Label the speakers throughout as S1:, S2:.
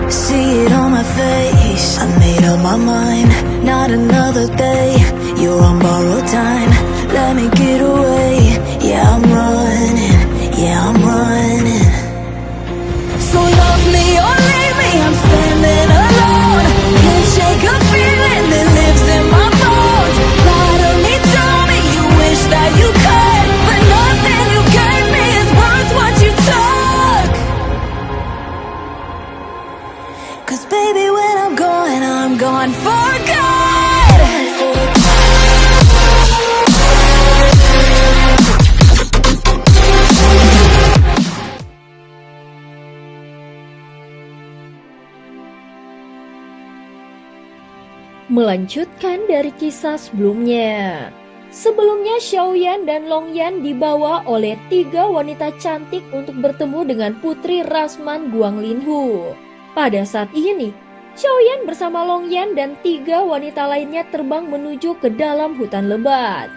S1: See it on my face, I made up my mind. Not another day, you're on borrowed time. Let me get away, yeah I'm running, yeah I'm running. So love me or leave me, I'm standing alone. Can't shake a feeling that lives in my bones. Lie to me, tell me you wish that you could, but nothing you gave me is worth what you took. 'Cause baby when I'm gone for good.
S2: Melanjutkan dari kisah sebelumnya. Sebelumnya Xiaoyan dan Longyan dibawa oleh 3 wanita cantik untuk bertemu dengan putri Rasman Guanglinhu. Pada saat ini, Xiaoyan bersama Longyan dan 3 wanita lainnya terbang menuju ke dalam hutan lebat.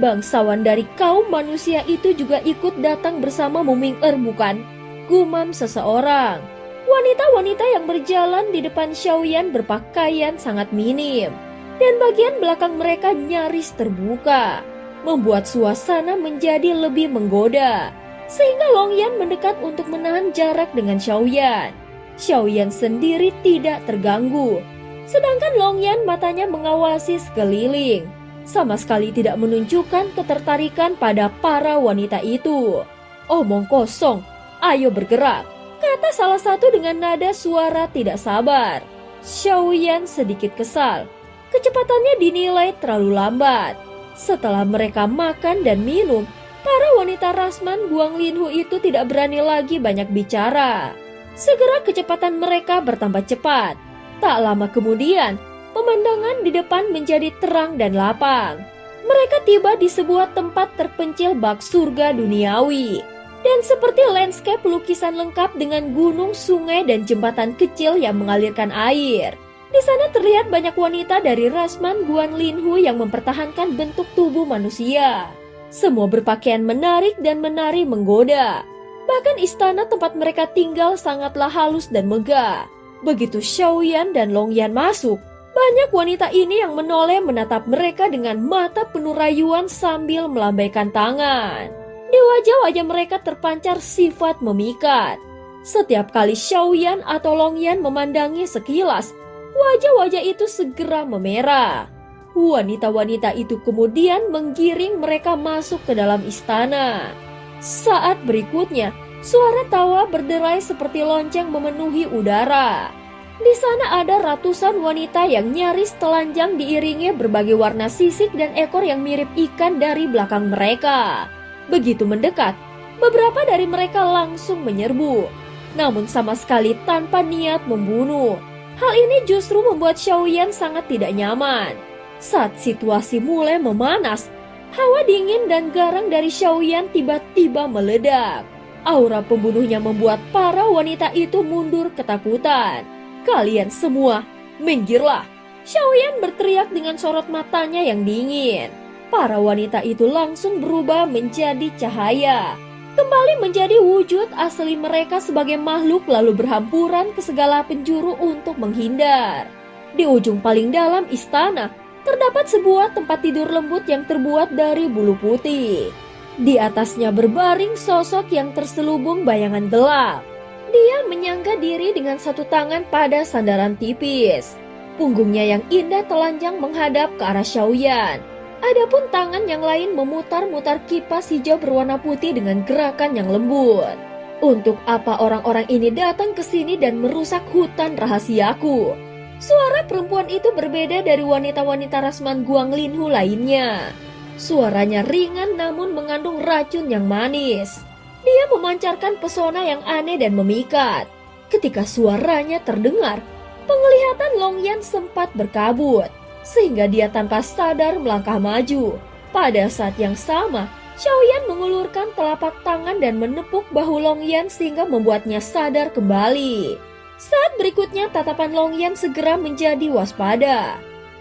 S2: Bangsawan dari kaum manusia itu juga ikut datang bersama Muming-er bukan? Gumam seseorang. Wanita-wanita yang berjalan di depan Xiaoyan berpakaian sangat minim, dan bagian belakang mereka nyaris terbuka, membuat suasana menjadi lebih menggoda, sehingga Longyan mendekat untuk menahan jarak dengan Xiaoyan. Xiaoyan sendiri tidak terganggu, sedangkan Longyan matanya mengawasi sekeliling, sama sekali tidak menunjukkan ketertarikan pada para wanita itu. "Omong kosong, ayo bergerak," kata salah satu dengan nada suara tidak sabar. Xiaoyan sedikit kesal. Kecepatannya dinilai terlalu lambat. Setelah mereka makan dan minum, para wanita Rasman Guanglinhu itu tidak berani lagi banyak bicara. Segera kecepatan mereka bertambah cepat. Tak lama kemudian, pemandangan di depan menjadi terang dan lapang. Mereka tiba di sebuah tempat terpencil bak surga duniawi. Dan seperti landscape lukisan lengkap dengan gunung, sungai, dan jembatan kecil yang mengalirkan air. Di sana terlihat banyak wanita dari Rasman Guanglinhu yang mempertahankan bentuk tubuh manusia. Semua berpakaian menarik dan menari menggoda. Bahkan istana tempat mereka tinggal sangatlah halus dan megah. Begitu Xiaoyan dan Longyan masuk, banyak wanita ini yang menoleh menatap mereka dengan mata penuh rayuan sambil melambaikan tangan. Di wajah-wajah mereka terpancar sifat memikat. Setiap kali Xiaoyan atau Longyan memandangi sekilas, wajah-wajah itu segera memerah. Wanita-wanita itu kemudian menggiring mereka masuk ke dalam istana. Saat berikutnya, suara tawa berderai seperti lonceng memenuhi udara. Di sana ada ratusan wanita yang nyaris telanjang diiringi berbagai warna sisik dan ekor yang mirip ikan dari belakang mereka. Begitu mendekat, beberapa dari mereka langsung menyerbu, namun sama sekali tanpa niat membunuh. Hal ini justru membuat Xiaoyan sangat tidak nyaman. Saat situasi mulai memanas, hawa dingin dan garang dari Xiaoyan tiba-tiba meledak. Aura pembunuhnya membuat para wanita itu mundur ketakutan. "Kalian semua, minggirlah!" Xiaoyan berteriak dengan sorot matanya yang dingin. Para wanita itu langsung berubah menjadi cahaya, kembali menjadi wujud asli mereka sebagai makhluk lalu berhamburan ke segala penjuru untuk menghindar. Di ujung paling dalam istana, terdapat sebuah tempat tidur lembut yang terbuat dari bulu putih. Di atasnya berbaring sosok yang terselubung bayangan gelap. Dia menyangga diri dengan satu tangan pada sandaran tipis. Punggungnya yang indah telanjang menghadap ke arah Xiaoyan. Adapun tangan yang lain memutar-mutar kipas hijau berwarna putih dengan gerakan yang lembut. "Untuk apa orang-orang ini datang ke sini dan merusak hutan rahasiaku?" Suara perempuan itu berbeda dari wanita-wanita Rasman Guanglinhu lainnya. Suaranya ringan namun mengandung racun yang manis. Dia memancarkan pesona yang aneh dan memikat. Ketika suaranya terdengar, penglihatan Longyan sempat berkabut, sehingga dia tanpa sadar melangkah maju. Pada saat yang sama, Xiaoyan mengulurkan telapak tangan dan menepuk bahu Longyan sehingga membuatnya sadar kembali. Saat berikutnya tatapan Longyan segera menjadi waspada.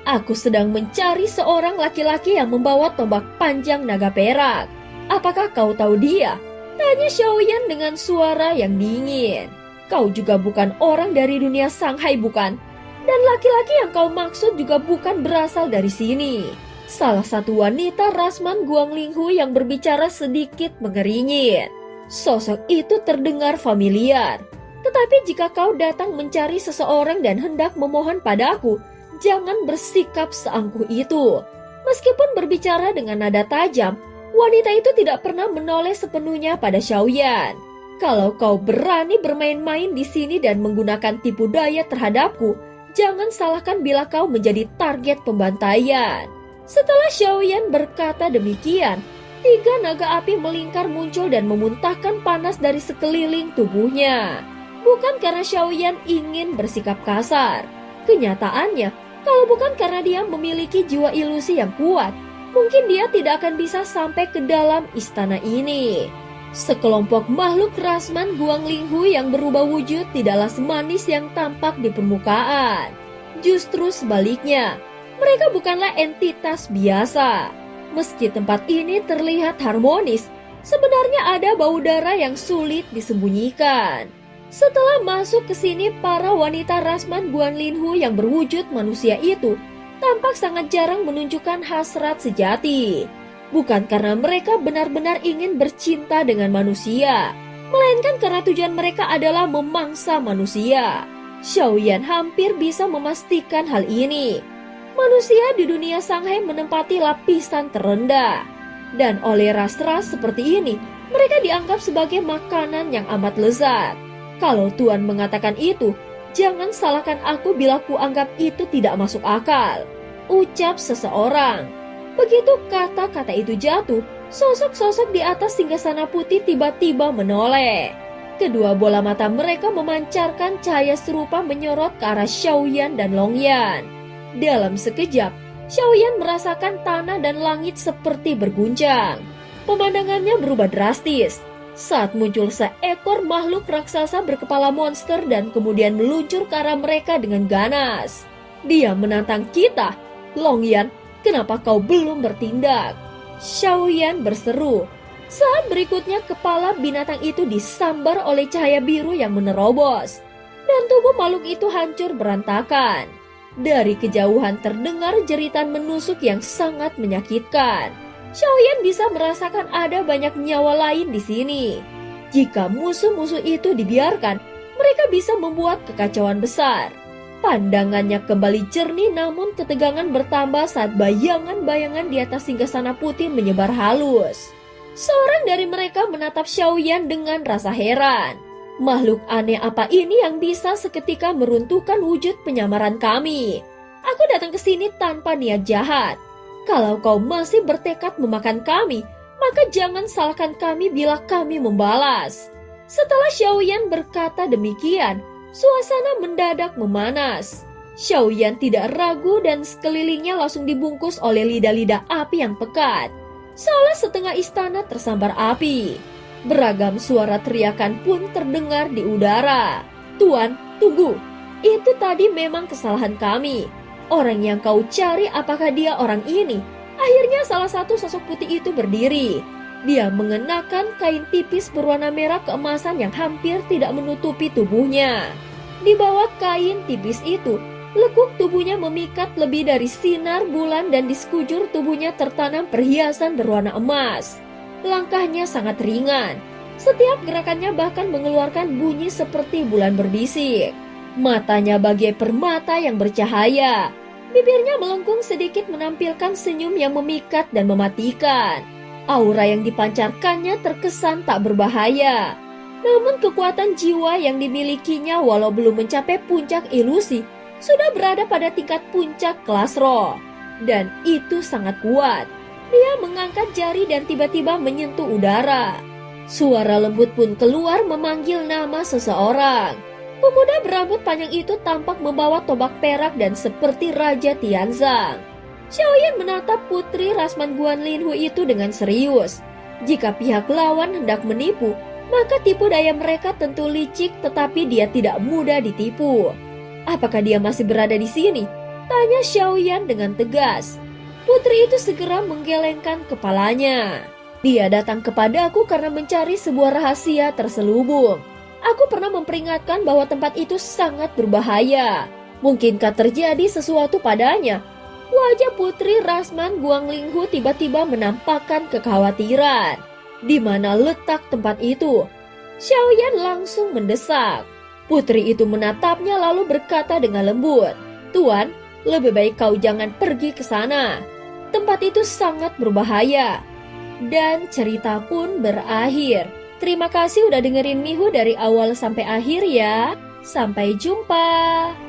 S2: "Aku sedang mencari seorang laki-laki yang membawa tombak panjang naga perak. Apakah kau tahu dia?" tanya Xiaoyan dengan suara yang dingin. Kau juga bukan orang dari dunia Shanghai, bukan? Dan laki-laki yang kau maksud juga bukan berasal dari sini. Salah satu wanita Rasman Guanglinghu yang berbicara sedikit mengeringit. Sosok itu terdengar familiar. Tetapi jika kau datang mencari seseorang dan hendak memohon padaku, jangan bersikap seangkuh itu. Meskipun berbicara dengan nada tajam, wanita itu tidak pernah menoleh sepenuhnya pada Xiaoyan. Kalau kau berani bermain-main di sini dan menggunakan tipu daya terhadapku, jangan salahkan bila kau menjadi target pembantaian. Setelah Xiaoyan berkata demikian, 3 naga api melingkar muncul dan memuntahkan panas dari sekeliling tubuhnya. Bukan karena Xiaoyan ingin bersikap kasar. Kenyataannya, kalau bukan karena dia memiliki jiwa ilusi yang kuat, mungkin dia tidak akan bisa sampai ke dalam istana ini. Sekelompok makhluk Rasman Guanglinghu yang berubah wujud tidaklah semanis yang tampak di permukaan. Justru sebaliknya, mereka bukanlah entitas biasa. Meski tempat ini terlihat harmonis, sebenarnya ada bau darah yang sulit disembunyikan. Setelah masuk ke sini, para wanita Rasman Guanglinghu yang berwujud manusia itu tampak sangat jarang menunjukkan hasrat sejati. Bukan karena mereka benar-benar ingin bercinta dengan manusia, melainkan karena tujuan mereka adalah memangsa manusia. Xiaoyan hampir bisa memastikan hal ini. Manusia di dunia Shanghai menempati lapisan terendah. Dan oleh ras-ras seperti ini, mereka dianggap sebagai makanan yang amat lezat. Kalau Tuan mengatakan itu, jangan salahkan aku bila kuanggap itu tidak masuk akal, ucap seseorang. Begitu kata-kata itu jatuh, sosok-sosok di atas singgasana putih tiba-tiba menoleh. Kedua bola mata mereka memancarkan cahaya serupa menyorot ke arah Xiaoyan dan Longyan. Dalam sekejap, Xiaoyan merasakan tanah dan langit seperti berguncang. Pemandangannya berubah drastis saat muncul seekor makhluk raksasa berkepala monster dan kemudian meluncur ke arah mereka dengan ganas. Dia menantang kita. Longyan, kenapa kau belum bertindak? Xiaoyan berseru. Saat berikutnya kepala binatang itu disambar oleh cahaya biru yang menerobos. Dan tubuh makhluk itu hancur berantakan. Dari kejauhan terdengar jeritan menusuk yang sangat menyakitkan. Xiaoyan bisa merasakan ada banyak nyawa lain di sini. Jika musuh-musuh itu dibiarkan, mereka bisa membuat kekacauan besar. Pandangannya kembali jernih namun ketegangan bertambah saat bayangan-bayangan di atas singgasana putih menyebar halus. Seorang dari mereka menatap Xiaoyan dengan rasa heran. Makhluk aneh apa ini yang bisa seketika meruntuhkan wujud penyamaran kami? Aku datang ke sini tanpa niat jahat. Kalau kau masih bertekad memakan kami, maka jangan salahkan kami bila kami membalas. Setelah Xiaoyan berkata demikian, suasana mendadak memanas. Xiaoyan tidak ragu dan sekelilingnya langsung dibungkus oleh lidah-lidah api yang pekat. Seolah setengah istana tersambar api. Beragam suara teriakan pun terdengar di udara. Tuan, tunggu. Itu tadi memang kesalahan kami. Orang yang kau cari apakah dia orang ini? Akhirnya salah satu sosok putih itu berdiri. Dia mengenakan kain tipis berwarna merah keemasan yang hampir tidak menutupi tubuhnya. Di bawah kain tipis itu, lekuk tubuhnya memikat lebih dari sinar bulan dan di sekujur tubuhnya tertanam perhiasan berwarna emas. Langkahnya sangat ringan. Setiap gerakannya bahkan mengeluarkan bunyi seperti bulan berbisik. Matanya bagai permata yang bercahaya. Bibirnya melengkung sedikit menampilkan senyum yang memikat dan mematikan. Aura yang dipancarkannya terkesan tak berbahaya. Namun kekuatan jiwa yang dimilikinya walau belum mencapai puncak ilusi, sudah berada pada tingkat puncak kelas roh. Dan itu sangat kuat. Dia mengangkat jari dan tiba-tiba menyentuh udara. Suara lembut pun keluar memanggil nama seseorang. Pemuda berambut panjang itu tampak membawa tombak perak dan seperti Raja Tianzang. Xiaoyan menatap putri Rasman Guanglinghu itu dengan serius. Jika pihak lawan hendak menipu, maka tipu daya mereka tentu licik tetapi dia tidak mudah ditipu. Apakah dia masih berada di sini? Tanya Xiaoyan dengan tegas. Putri itu segera menggelengkan kepalanya. Dia datang kepadaku karena mencari sebuah rahasia terselubung. Aku pernah memperingatkan bahwa tempat itu sangat berbahaya. Mungkinkah terjadi sesuatu padanya? Wajah Putri Rasman Guanglinghu tiba-tiba menampakkan kekhawatiran. Di mana letak tempat itu? Xiaoyan langsung mendesak. Putri itu menatapnya lalu berkata dengan lembut, "Tuan, lebih baik kau jangan pergi ke sana. Tempat itu sangat berbahaya." Dan cerita pun berakhir. Terima kasih udah dengerin Mihu dari awal sampai akhir ya. Sampai jumpa.